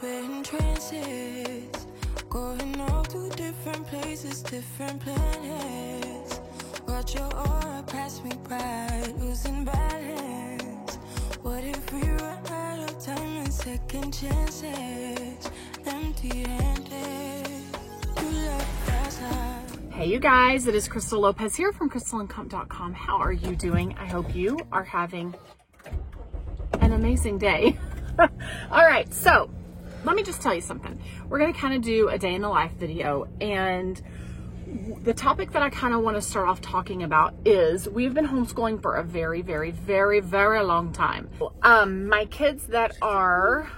We're in trances, going off to different places, different planets. Watch your aura pass me by, losing balance. What if we run out of time and second chances? Empty-handed, you left us out. Hey you guys, it is Crystal Lopez here from CrystalIncome.com. How are you doing? I hope you are having an amazing day. All right, so let me just tell you something. We're going to kind of do a day in the life video, and the topic that I kind of want to start off talking about is we've been homeschooling for a very, very, very, very long time. My kids that are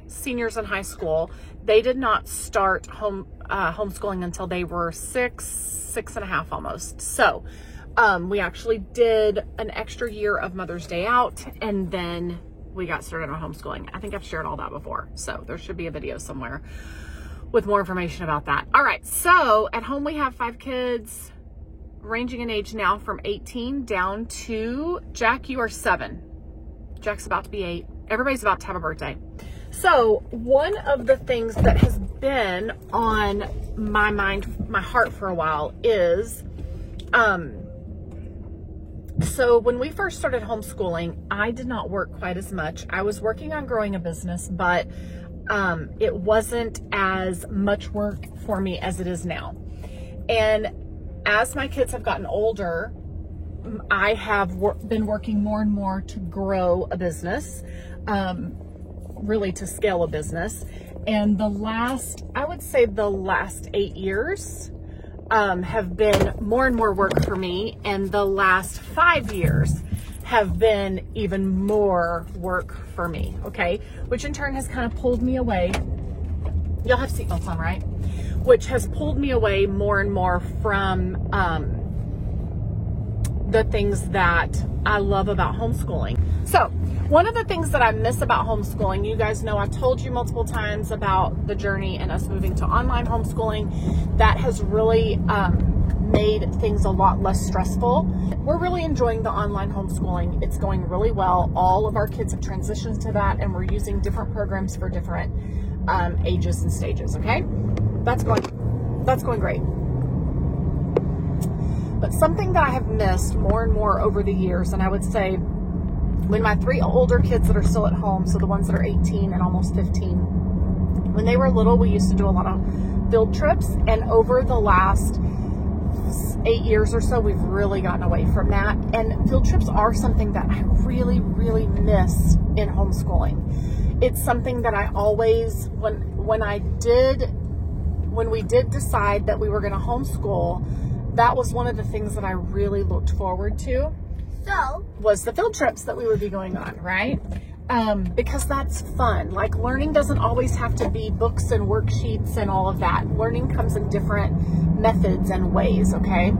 seniors in high school, they did not start homeschooling until they were six and a half almost. So we actually did an extra year of Mother's Day out, and then we got started on homeschooling. I think I've shared all that before, so there should be a video somewhere with more information about that. All right, so at home we have 5 kids ranging in age now from 18 down to, Jack, you are 7. Jack's about to be 8. Everybody's about to have a birthday. So one of the things that has been on my mind, my heart for a while is, so when we first started homeschooling, I did not work quite as much. I was working on growing a business, but it wasn't as much work for me as it is now. And as my kids have gotten older, I have been working more and more to grow a business, really to scale a business. And I would say the last 8 years have been more and more work for me, and the last 5 years have been even more work for me, okay? Which in turn has kind of pulled me away. Y'all have seatbelts on, right? Which has pulled me away more and more from the things that I love about homeschooling. So one of the things that I miss about homeschooling, you guys know I've told you multiple times about the journey and us moving to online homeschooling. That has really made things a lot less stressful. We're really enjoying the online homeschooling. It's going really well. All of our kids have transitioned to that, and we're using different programs for different ages and stages, okay? That's going great. But something that I have missed more and more over the years, and I would say when my 3 older kids that are still at home, so the ones that are 18 and almost 15, when they were little, we used to do a lot of field trips, and over the last 8 years or so, we've really gotten away from that. And field trips are something that I really, really miss in homeschooling. It's something that I always, when we did decide that we were going to homeschool, that was one of the things that I really looked forward to. So was the field trips that we would be going on, right? Because that's fun. Like, learning doesn't always have to be books and worksheets and all of that. Learning comes in different methods and ways, okay?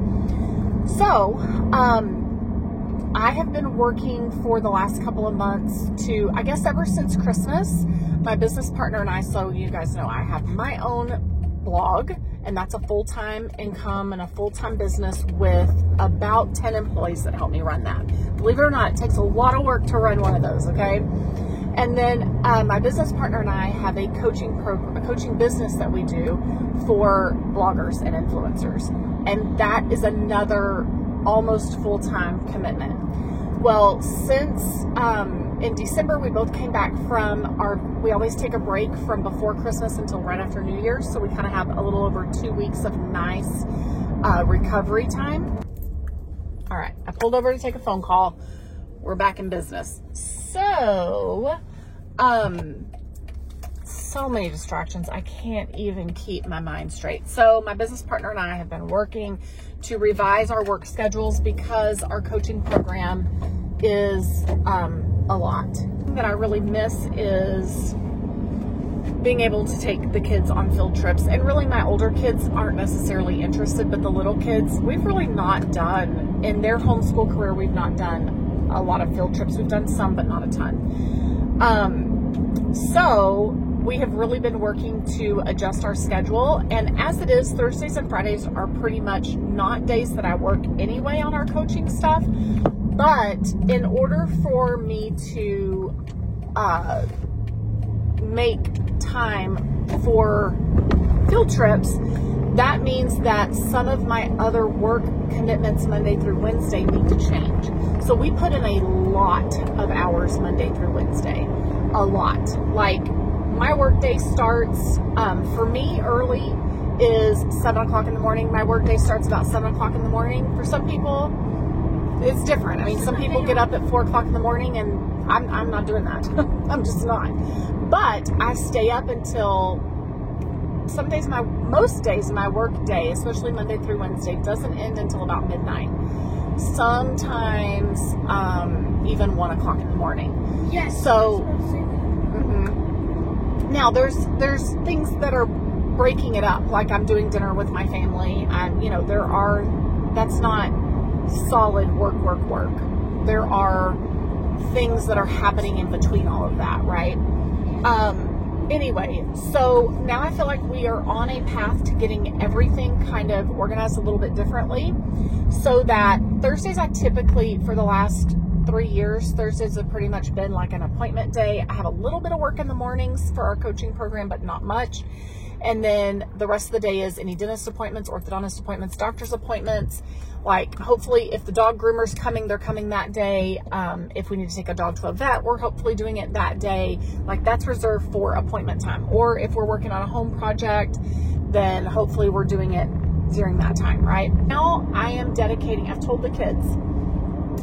So, I have been working for the last couple of months to, I guess ever since Christmas, my business partner and I, so you guys know I have my own blog, and that's a full-time income and a full-time business with about 10 employees that help me run that. Believe it or not, it takes a lot of work to run one of those, okay? And then my business partner and I have a coaching business that we do for bloggers and influencers. And that is another almost full-time commitment. Well, since in December, we both came back from we always take a break from before Christmas until right after New Year's. So we kind of have a little over 2 weeks of nice recovery time. All right, I pulled over to take a phone call. We're back in business. So, so many distractions. I can't even keep my mind straight. So my business partner and I have been working to revise our work schedules because our coaching program is a lot. That I really miss is being able to take the kids on field trips. And really, my older kids aren't necessarily interested, but the little kids, we've really not done, in their homeschool career, we've not done a lot of field trips. We've done some, but not a ton. So we have really been working to adjust our schedule. And as it is, Thursdays and Fridays are pretty much not days that I work anyway on our coaching stuff. But in order for me to make time for field trips, that means that some of my other work commitments Monday through Wednesday need to change. So we put in a lot of hours Monday through Wednesday. A lot. Like, my work day starts, for me, early is 7 o'clock in the morning. My work day starts about 7 o'clock in the morning. For some people, it's different. I mean, some people get up at 4 o'clock in the morning, and I'm not doing that. I'm just not. But I stay up until most days, my work day, especially Monday through Wednesday, doesn't end until about midnight. Sometimes even 1 o'clock in the morning. Yes. So now there's things that are breaking it up. Like, I'm doing dinner with my family. That's not solid work. There are things that are happening in between all of that, right? Anyway, so now I feel like we are on a path to getting everything kind of organized a little bit differently, so that Thursdays, I typically, for the last 3 years, Thursdays have pretty much been like an appointment day. I have a little bit of work in the mornings for our coaching program, but not much. And then the rest of the day is any dentist appointments, orthodontist appointments, doctor's appointments. Like, hopefully, if the dog groomer's coming, they're coming that day. If we need to take a dog to a vet, we're hopefully doing it that day. Like, that's reserved for appointment time. Or if we're working on a home project, then hopefully we're doing it during that time, right? Now I am dedicating, I've told the kids,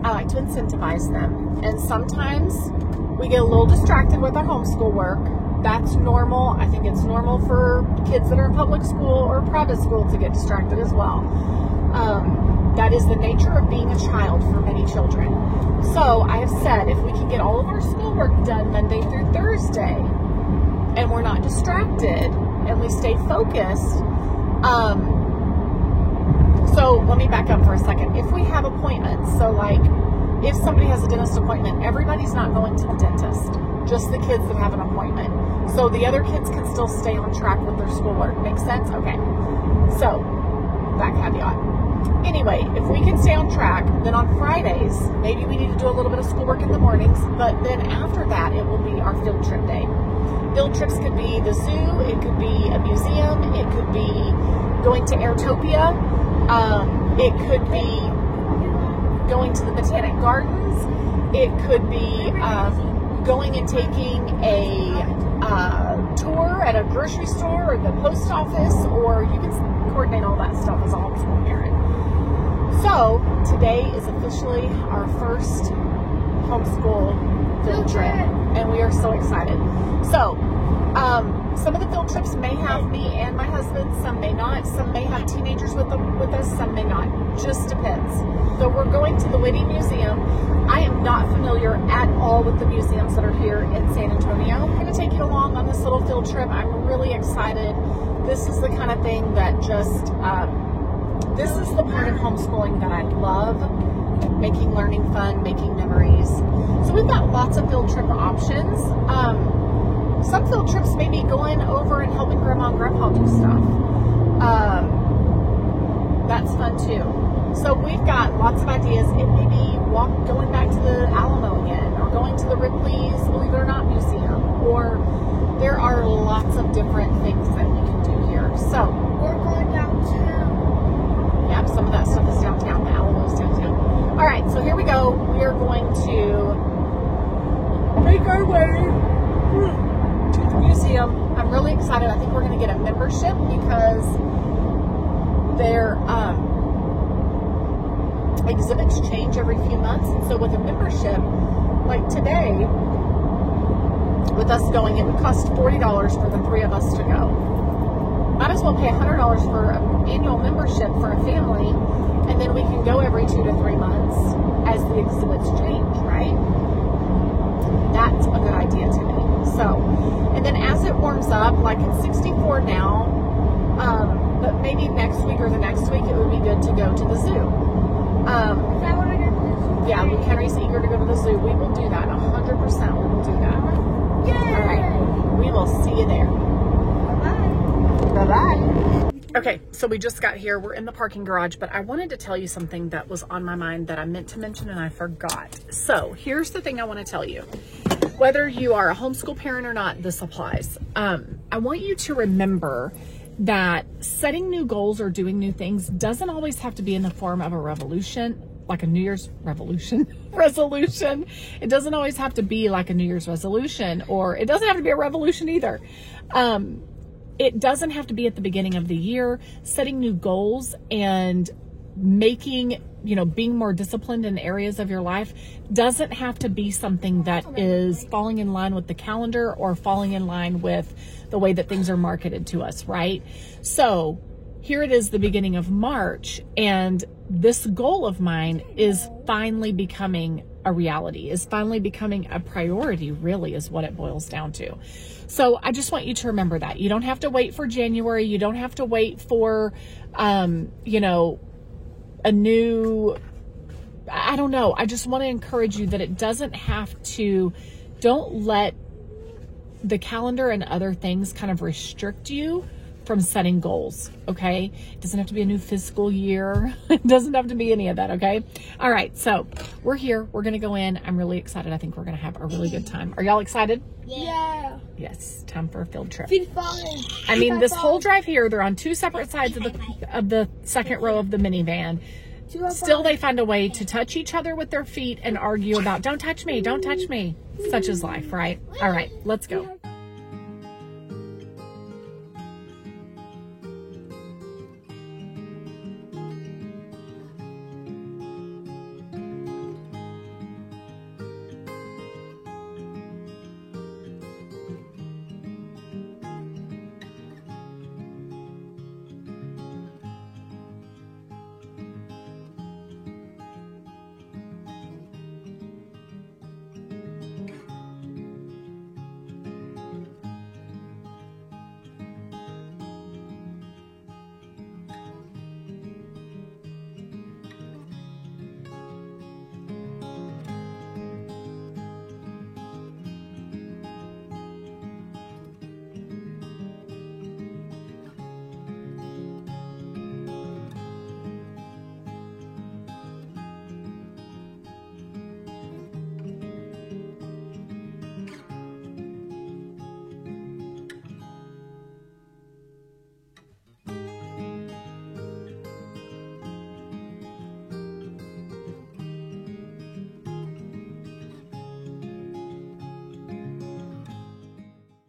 I like to incentivize them. And sometimes we get a little distracted with our homeschool work. That's normal. I think it's normal for kids that are in public school or private school to get distracted as well. That is the nature of being a child for many children. So I have said, if we can get all of our schoolwork done Monday through Thursday, and we're not distracted, and we stay focused, so let me back up for a second. If we have appointments, so like if somebody has a dentist appointment, everybody's not going to the dentist, just the kids that have an appointment. So the other kids can still stay on track with their schoolwork. Make sense? Okay. So that caveat. Anyway, if we can stay on track, then on Fridays, maybe we need to do a little bit of schoolwork in the mornings, but then after that, it will be our field trip day. Field trips could be the zoo, it could be a museum, it could be going to Airtopia, it could be going to the Botanic Gardens, it could be going and taking a tour at a grocery store or the post office, or you can coordinate all that stuff as a homeschool parent. So today is officially our first homeschool field trip, and we are so excited. So some of the field trips may have me and my husband, some may not. Some may have teenagers with us, some may not. Just depends. So we're going to the Whitty Museum. I am not familiar at all with the museums that are here in San Antonio. I'm going to take you along on this little field trip. I'm really excited. This is the kind of thing that just, this is the part of homeschooling that I love, making learning fun, making memories. So we've got lots of field trip options. Some field trips may be going over and helping Grandma and Grandpa do stuff. That's fun too. So we've got lots of ideas. It may be going back to the Alamo again, or going to the Ripley's Believe It or Not Museum, or there are lots of different things that we can do here. So we're going downtown. Yep, some of that stuff is downtown. The Alamo's downtown. All right, so here we go. We are going to make our way to the museum. I'm really excited. I think we're going to get a membership because their exhibits change every few months. And so with a membership, like today, with us going, it would cost $40 for the three of us to go. Might as well pay $100 for an annual membership for a family, and then we can go every 2 to 3 months as the exhibits change, right? That's a good idea to me. So, and then as it warms up, like it's 64 now, but maybe next week or the next week, it would be good to go to the zoo. Yeah, Luke Henry's eager to go to the zoo. We will do that. 100% we will do that. Yay! All right. We will see you there. Bye-bye. Bye-bye. Okay, so we just got here. We're in the parking garage, but I wanted to tell you something that was on my mind that I meant to mention and I forgot. So here's the thing I want to tell you. Whether you are a homeschool parent or not, this applies. I want you to remember that setting new goals or doing new things doesn't always have to be in the form of a revolution, like a New Year's resolution. It doesn't always have to be like a New Year's resolution, or it doesn't have to be a revolution either. It doesn't have to be at the beginning of the year. Setting new goals and making, being more disciplined in areas of your life doesn't have to be something that is falling in line with the calendar or falling in line with the way that things are marketed to us, right? So here it is, the beginning of March, and this goal of mine is finally becoming a reality, is finally becoming a priority, really, is what it boils down to. So I just want you to remember that. You don't have to wait for January. You don't have to wait for, a new, I don't know. I just want to encourage you that it doesn't have to, don't let the calendar and other things kind of restrict you from setting goals, okay? It doesn't have to be a new fiscal year. It doesn't have to be any of that, okay? All right, so we're here. We're going to go in. I'm really excited. I think we're going to have a really good time. Are y'all excited? Yeah. Yes, time for a field trip. It's fun. I mean, this whole drive here, they're on two separate sides of the second row of the minivan. Still, they find a way to touch each other with their feet and argue about, don't touch me, don't touch me. Such is life, right? All right, let's go.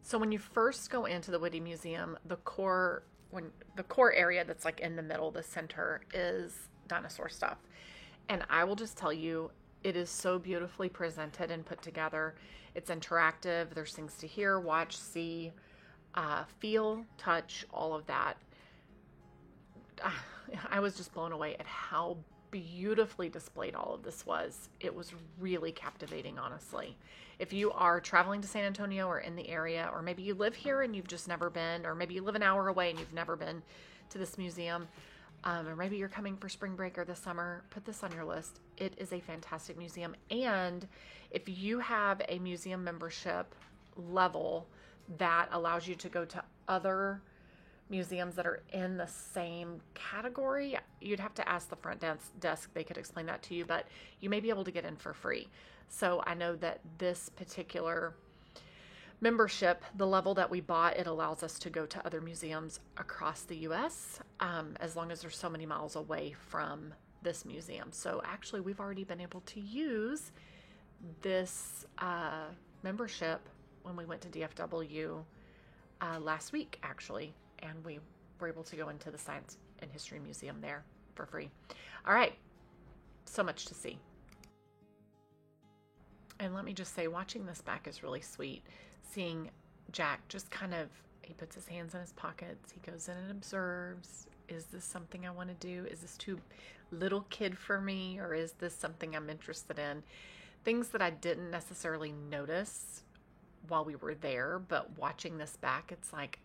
So when you first go into the Whitty Museum, the core area that's like in the middle, the center, is dinosaur stuff. And I will just tell you, it is so beautifully presented and put together. It's interactive. There's things to hear, watch, see, feel, touch, all of that. I was just blown away at how beautifully displayed all of this was. It was really captivating, honestly. If you are traveling to San Antonio or in the area, or maybe you live here and you've just never been, or maybe you live an hour away and you've never been to this museum, or maybe you're coming for spring break or this summer, put this on your list. It is a fantastic museum. And if you have a museum membership level that allows you to go to other museums that are in the same category, you'd have to ask the front desk. They could explain that to you, but you may be able to get in for free. So I know that this particular membership, the level that we bought, it allows us to go to other museums across the U.S. As long as they're so many miles away from this museum. So actually, we've already been able to use this membership when we went to DFW last week, actually. And we were able to go into the Science and History Museum there for free. All right, so much to see. And let me just say, watching this back is really sweet. Seeing Jack just kind of, he puts his hands in his pockets, he goes in and observes. Is this something I want to do? Is this too little kid for me? Or is this something I'm interested in? Things that I didn't necessarily notice while we were there, but watching this back, it's like,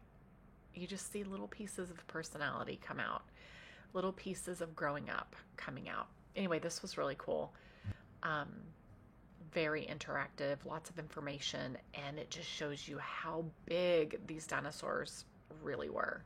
you just see little pieces of personality come out, little pieces of growing up coming out. Anyway, this was really cool. Very interactive, lots of information, and it just shows you how big these dinosaurs really were.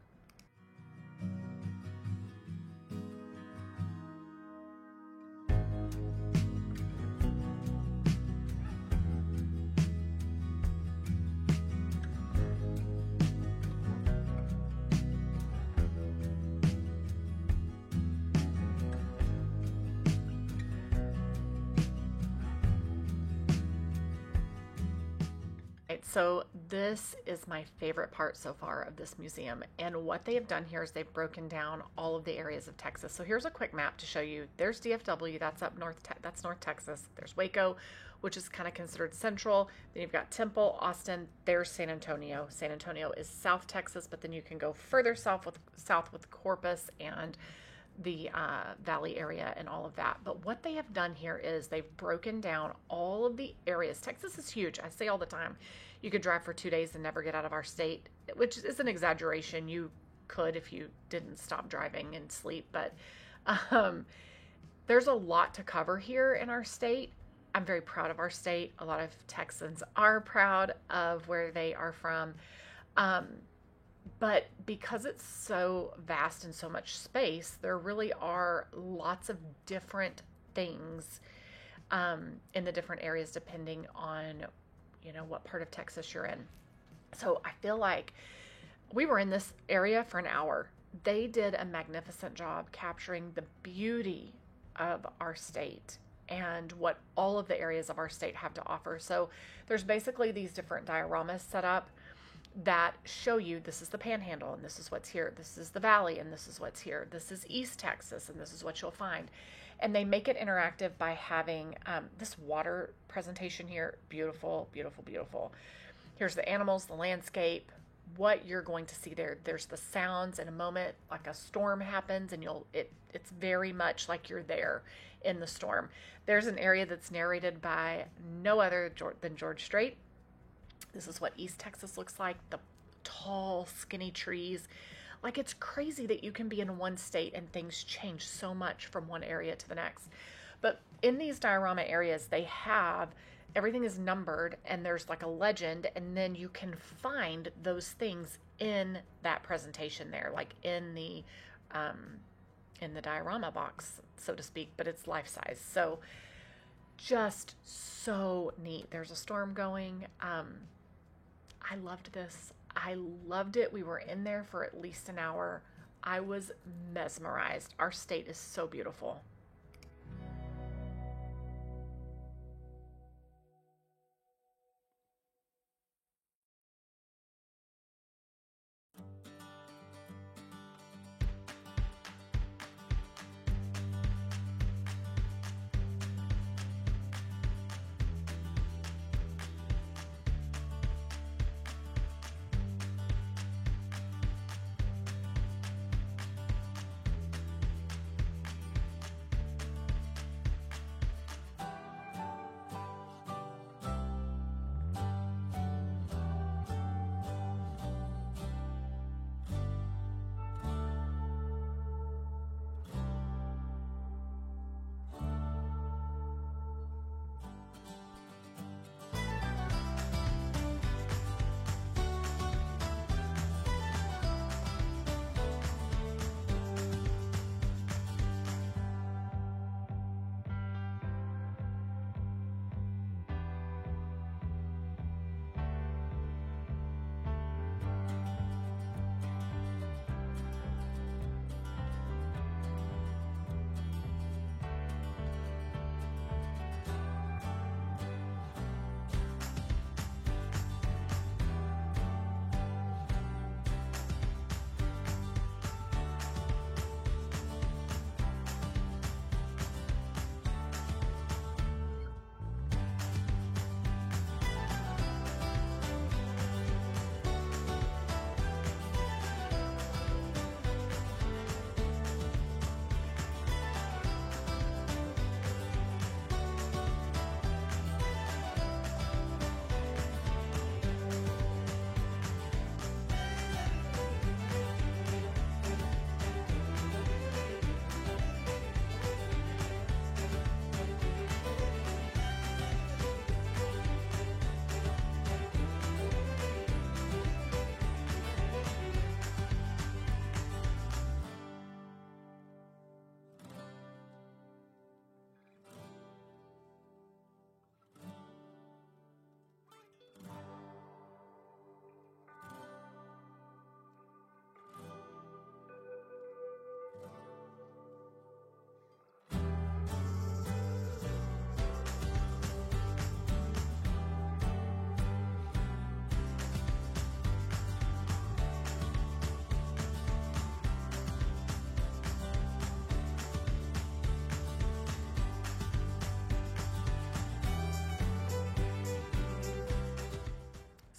right, so this is my favorite part so far of this museum. And what they have done here is they've broken down all of the areas of Texas. So here's a quick map to show you. There's DFW, that's up north, that's North Texas. There's Waco, which is kind of considered central. Then you've got Temple, Austin, there's San Antonio. San Antonio is South Texas, but then you can go further south with Corpus and the valley area and all of that. But what they have done here is they've broken down all of the areas. Texas is huge. I say all the time, you could drive for 2 days and never get out of our state, which is an exaggeration. You could if you didn't stop driving and sleep, but there's a lot to cover here in our state. I'm very proud of our state. A lot of Texans are proud of where they are from. But because it's so vast and so much space, there really are lots of different things in the different areas depending on, you know, what part of Texas you're in. So I feel like we were in this area for an hour. They did a magnificent job capturing the beauty of our state and what all of the areas of our state have to offer. So there's basically these different dioramas set up that show you this is the Panhandle and this is what's here. This is the Valley and this is what's here. This is East Texas and this is what you'll find. And they make it interactive by having this water presentation here. Beautiful, beautiful, beautiful. Here's the animals, the landscape, what you're going to see there. There's the sounds in a moment, like a storm happens and it's very much like you're there in the storm. There's an area that's narrated by no other than George Strait. This is what East Texas looks like, the tall, skinny trees. Like, it's crazy that you can be in one state and things change so much from one area to the next. But in these diorama areas, they have, everything is numbered and there's like a legend, and then you can find those things in that presentation there, like in the diorama box, so to speak, but it's life size. So just so neat. There's a storm going. I loved this. I loved it. We were in there for at least an hour. I was mesmerized. Our state is so beautiful.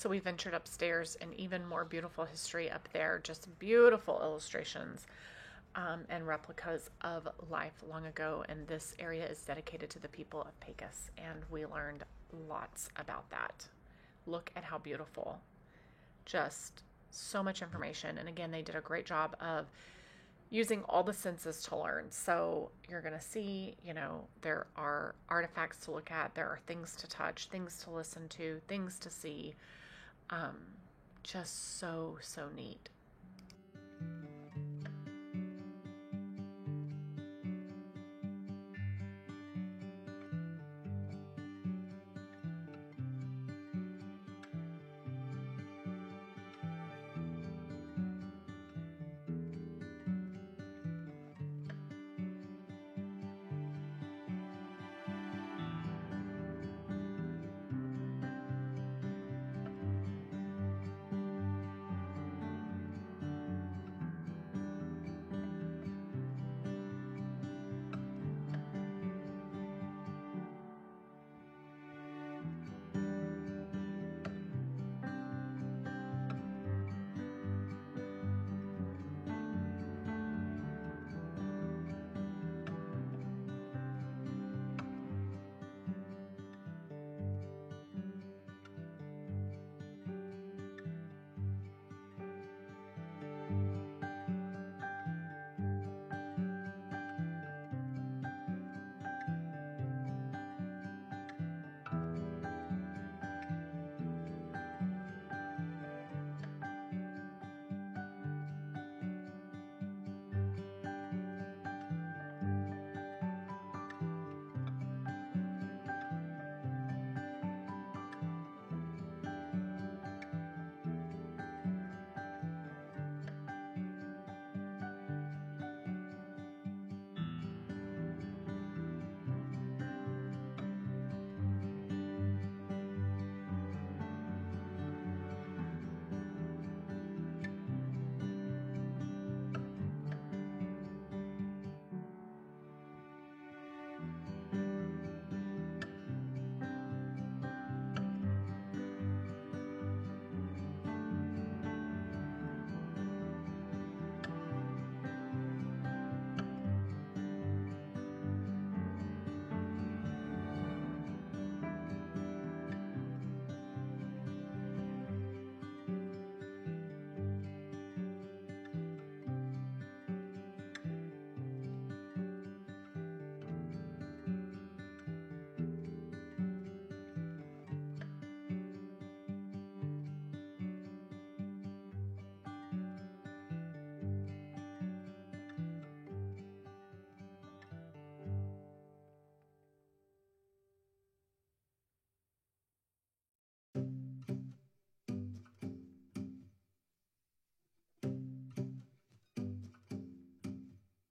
So we ventured upstairs, and even more beautiful history up there, just beautiful illustrations and replicas of life long ago. And this area is dedicated to the people of Pecos, and we learned lots about that. Look at how beautiful. Just so much information. And again, they did a great job of using all the senses to learn. So you're going to see, you know, there are artifacts to look at, there are things to touch, things to listen to, things to see. Just so neat.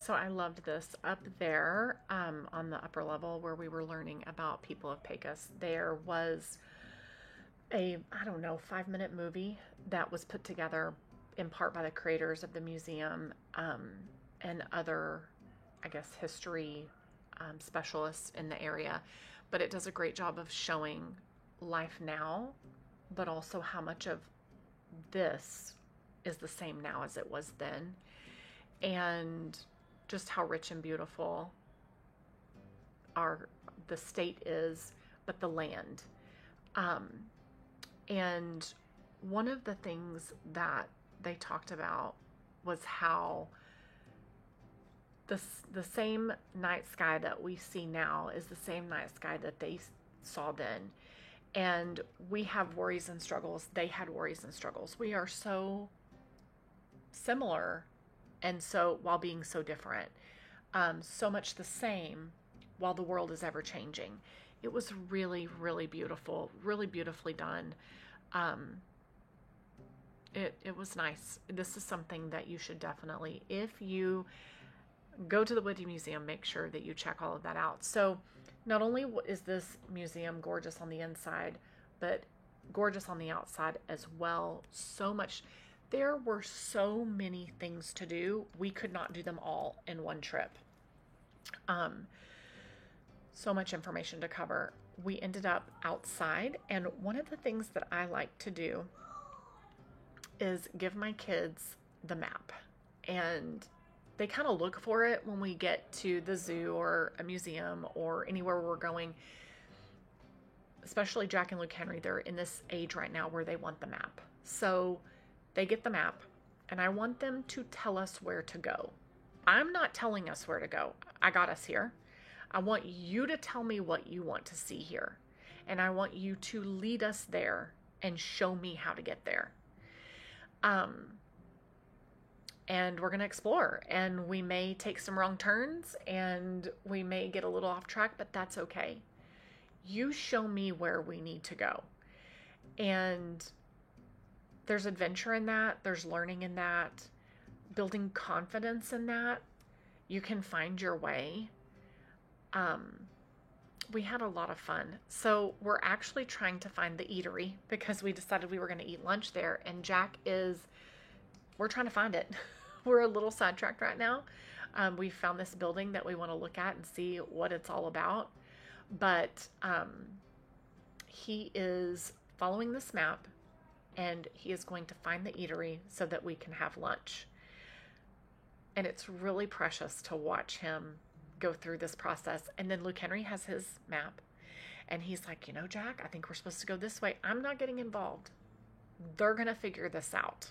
So I loved this up there on the upper level where we were learning about people of Pecos. There was a, I don't know, 5-minute movie that was put together in part by the creators of the museum and other, I guess, history specialists in the area. But it does a great job of showing life now, but also how much of this is the same now as it was then. And just how rich and beautiful the state is, but the land. And one of the things that they talked about was how the same night sky that we see now is the same night sky that they saw then. And we have worries and struggles. They had worries and struggles. We are so similar, and so while being so different, so much the same while the world is ever changing. It was really, really beautiful, really beautifully done. It was nice. This is something that you should definitely, if you go to the Woody Museum, make sure that you check all of that out. So not only is this museum gorgeous on the inside, but gorgeous on the outside as well. So much. There were so many things to do. We could not do them all in one trip. So much information to cover. we ended up outside. And one of the things that I like to do is give my kids the map. And they kind of look for it when we get to the zoo or a museum or anywhere we're going. Especially Jack and Luke Henry, they're in this age right now where they want the map. So they get the map, and I want them to tell us where to go. I'm not telling us where to go. I got us here. I want you to tell me what you want to see here. And I want you to lead us there and show me how to get there. And we're going to explore, and we may take some wrong turns and we may get a little off track, but that's okay. You show me where we need to go. And there's adventure in that. There's learning in that, building confidence in that. You can find your way. We had a lot of fun. So we're actually trying to find the eatery because we decided we were going to eat lunch there. And we're trying to find it. We're a little sidetracked right now. We found this building that we want to look at and see what it's all about. But he is following this map, and he is going to find the eatery so that we can have lunch. And it's really precious to watch him go through this process. And then Luke Henry has his map, and he's like, you know, Jack, I think we're supposed to go this way. I'm not getting involved. They're going to figure this out.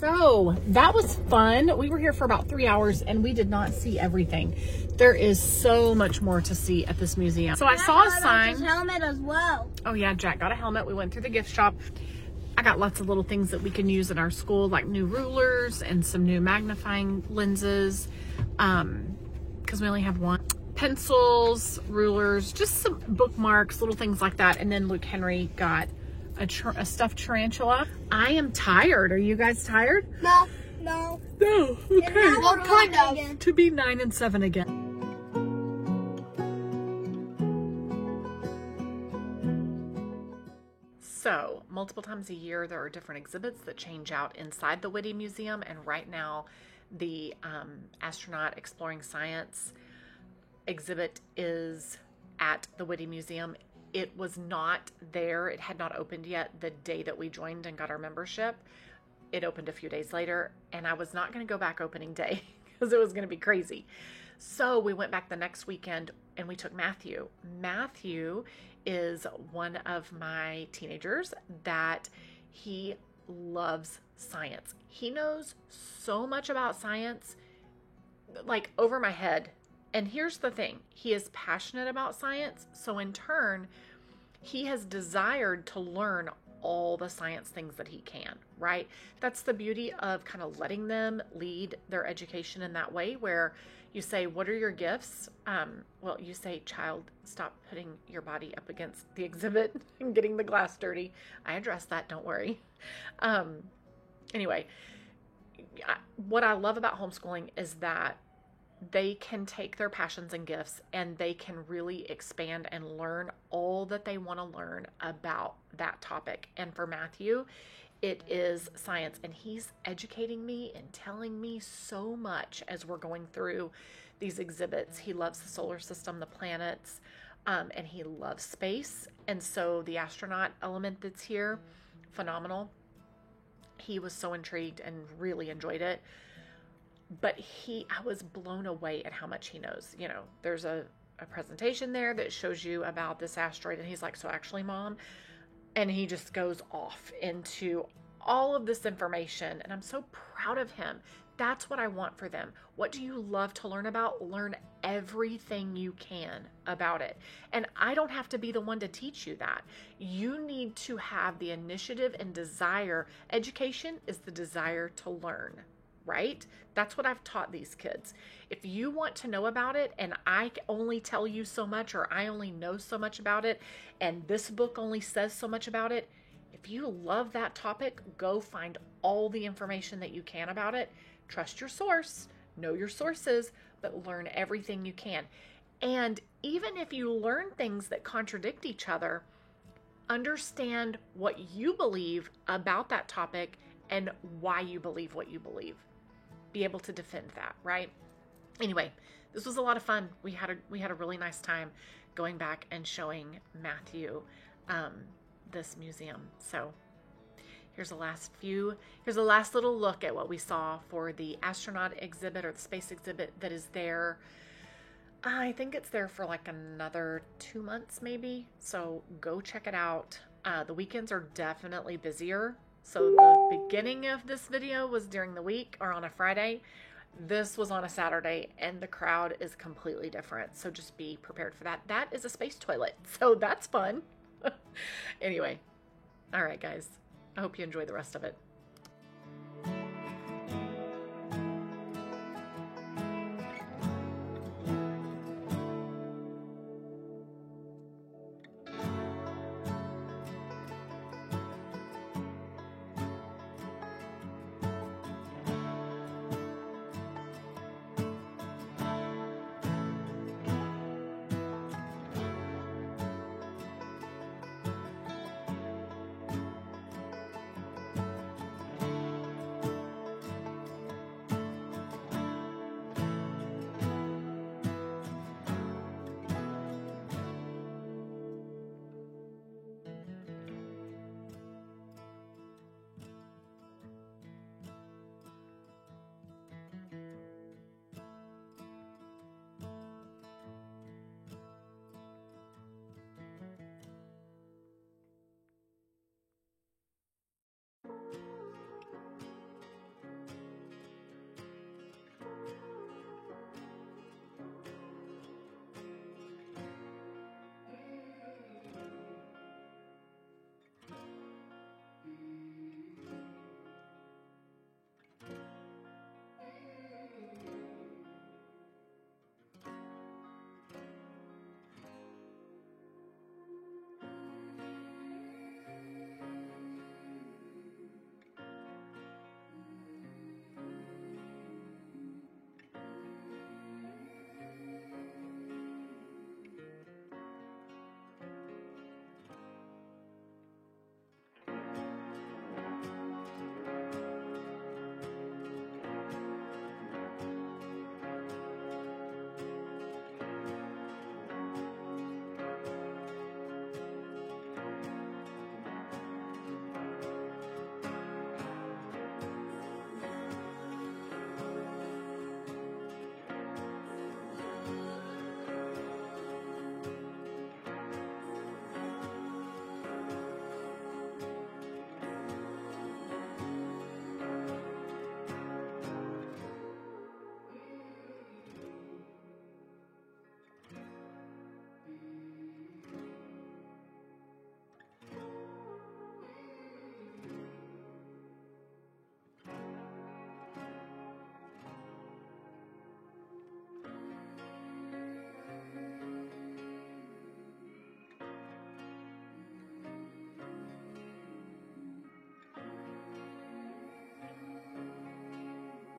So that was fun. We were here for about 3 hours and we did not see everything. There is so much more to see at this museum. So I saw a sign. Helmet as well. Oh yeah, Jack got a helmet. We went through the gift shop. I got lots of little things that we can use in our school, like new rulers and some new magnifying lenses, because we only have one. Pencils, rulers, just some bookmarks, little things like that. And then Luke Henry got a stuffed tarantula. I am tired. Are you guys tired? No. No. Okay. Well, kind of. To be 9 and 7 again. So, multiple times a year, there are different exhibits that change out inside the Whitty Museum. And right now, the Astronaut Exploring Science exhibit is at the Whitty Museum. It was not there. It had not opened yet the day that we joined and got our membership. It opened a few days later, and I was not going to go back opening day because it was going to be crazy. So we went back the next weekend and we took Matthew. Matthew is one of my teenagers that he loves science. He knows so much about science, like over my head. And here's the thing, he is passionate about science. So in turn, he has desired to learn all the science things that he can, right? That's the beauty of kind of letting them lead their education in that way, where you say, what are your gifts? Well, you say, child, stop putting your body up against the exhibit and getting the glass dirty. I addressed that, don't worry. Anyway, what I love about homeschooling is that they can take their passions and gifts and they can really expand and learn all that they want to learn about that topic. And for Matthew, it is science, and he's educating me and telling me so much as we're going through these exhibits. He loves the solar system, the planets, and he loves space. And so the astronaut element that's here, phenomenal. He was so intrigued and really enjoyed it. But I was blown away at how much he knows. You know, there's a presentation there that shows you about this asteroid, and he's like, so actually, Mom, and he just goes off into all of this information, and I'm so proud of him. That's what I want for them. What do you love to learn about? Learn everything you can about it. And I don't have to be the one to teach you that. You need to have the initiative and desire. Education is the desire to learn, right? That's what I've taught these kids. If you want to know about it and I only tell you so much, or I only know so much about it, and this book only says so much about it, if you love that topic, go find all the information that you can about it. Trust your source, know your sources, but learn everything you can. And even if you learn things that contradict each other, understand what you believe about that topic and why you believe what you believe. Be able to defend that, right? Anyway, this was a lot of fun. We had a really nice time going back and showing Matthew this museum. So here's a last little look at what we saw for the astronaut exhibit, or the space exhibit that is there. I think it's there for like another 2 months maybe. So go check it out. The weekends are definitely busier. So the beginning of this video was during the week or on a Friday. This was on a Saturday, and the crowd is completely different. So just be prepared for that. That is a space toilet, so that's fun. Anyway, all right, guys. I hope you enjoy the rest of it.